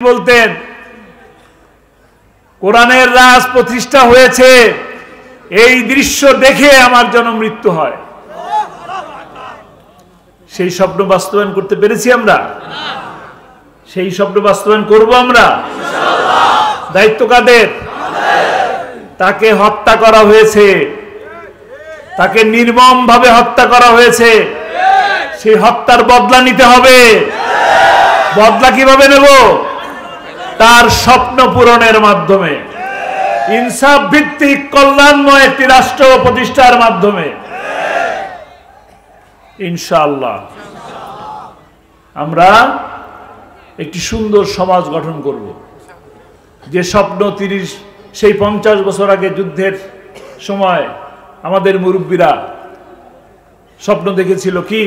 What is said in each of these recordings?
বলতেন কোরআনের রাজ প্রতিষ্ঠা হয়েছে, এই দৃশ্য দেখে আমার জন্য মৃত্যু হয়। সেই স্বপ্ন বাস্তবায়ন করতে পেরেছি আমরা? সেই স্বপ্ন বাস্তবায়ন করব আমরা ইনশাআল্লাহ। দায়িত্ব কাদের? তাকে হত্যা করা হয়েছে, তাকে নির্মমভাবে হত্যা করা হয়েছে, সেই হত্যার বদলা নিতে হবে। বদলা কিভাবে নেব? তার স্বপ্ন পূরণের মাধ্যমে, ইনসাফ ভিত্তিক কল্যাণময় একটি রাষ্ট্র প্রতিষ্ঠার মাধ্যমে ইনশাআল্লাহ আমরা একটি সুন্দর সমাজ গঠন করব। যে স্বপ্ন সেই 50 বছর আগে যুদ্ধের সময় আমাদের মুরব্বীরা স্বপ্ন দেখেছিল কি?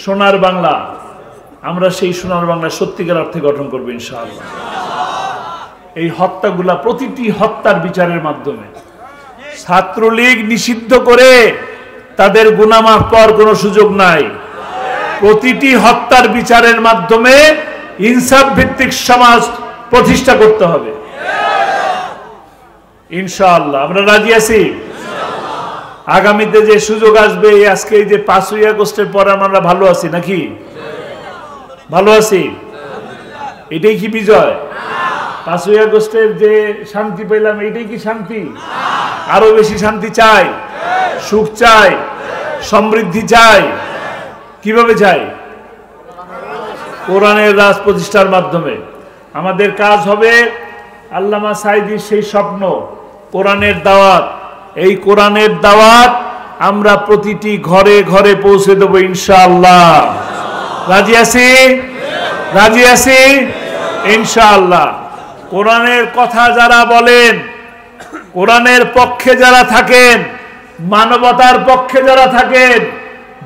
সোনার বাংলা। আমরা সেই সোনার বাংলা সত্যিকার অর্থে গঠন করব ইনশাআল্লাহ। এই হত্যাগুলা প্রতিটি হত্যার বিচারের মাধ্যমে, ছাত্রলীগ নিষিদ্ধ করে তাদের গুনাহ মাফ পাওয়ার কোনো সুযোগ নাই। প্রতিটি হত্যার বিচারের মাধ্যমে ইনসাফ ভিত্তিক সমাজ প্রতিষ্ঠা করতে হবে ইনশাআল্লাহ। আমরা রাজি আছি। আগামীতে যে সুযোগ আসবে, আজকে এই যে 5ই আগস্টের পর আমরা ভালো আছি নাকি? ভালো আছি? এটাই কি বিজয়? 5ই আগস্টের যে শান্তি পেলাম, এটাই কি শান্তি? আরো বেশি শান্তি চাই, সুখ চাই, সমৃদ্ধি চাই। কিভাবে চাই? কোরআনের রাজ প্রতিষ্ঠার মাধ্যমে। আমাদের কাজ হবে আল্লামা সাঈদীর সেই স্বপ্ন, কোরআনের দাওয়াত। এই কোরআনের দাওয়াত আমরা প্রতিটি ঘরে ঘরে পৌঁছে দেব ইনশাআল্লাহ। রাজি আছি? রাজি আছি ইনশাআল্লাহ। কোরআনের কথা যারা বলেন, কোরআনের পক্ষে যারা থাকেন, মানবতার পক্ষে যারা থাকেন,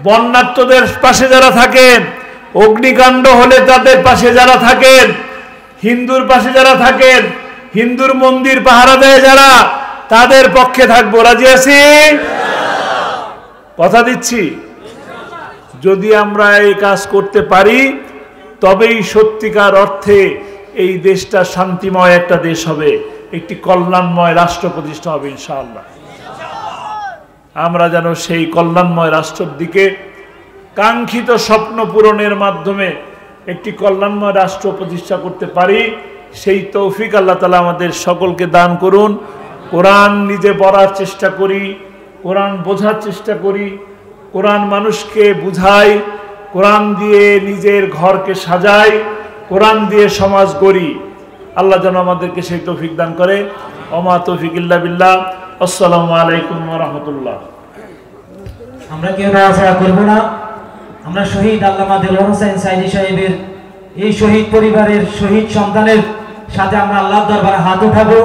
বন্যার্তদের পাশে যারা থাকেন, অগ্নিকাণ্ড হলে তাদের পাশে যারা থাকেন, হিন্দুর পাশে যারা থাকেন, হিন্দুর মন্দির পাহারা দেয় যারা, তাদের পক্ষে থাকবো। রাজি আছি? কথা দিচ্ছি, যদি আমরা এই কাজ করতে পারি তবেই সত্যিকার অর্থে এই দেশটা শান্তিময় একটা দেশ হবে, একটি কল্যাণময় রাষ্ট্র প্রতিষ্ঠা হবে ইনশাআল্লাহ। আমরা যেন সেই কল্যাণময় রাষ্ট্রের দিকে, কাঙ্ক্ষিত স্বপ্ন পূরণের মাধ্যমে একটি কল্যাণময় রাষ্ট্র প্রতিষ্ঠা করতে পারি, সেই তৌফিক আল্লাহ তাআলা আমাদের সকলকে দান করুন। কোরআন নিজে পড়ার চেষ্টা করি, কোরআন বোঝার চেষ্টা করি, কোরআন মানুষকে বুঝাই, কোরআন দিয়ে নিজের ঘরকে সাজাই, কোরআন দিয়ে সমাজ গড়ি। আল্লাহ যেন আমাদেরকে সেই তৌফিক দান করে। ওমা তৌফিক ইল্লা বিল্লাহ। আসসালামু আলাইকুম ওয়া রাহমাতুল্লাহ। আমরা কেউ নাড়াচাড়া করব না। আমরা শহীদ আল্লামা দেলোয়ার হোসেন সাঈদী সাহেবের এই শহীদ পরিবারের শহীদ সন্তানের সাথে আমরা আল্লাহর দরবারে হাত উঠাবো।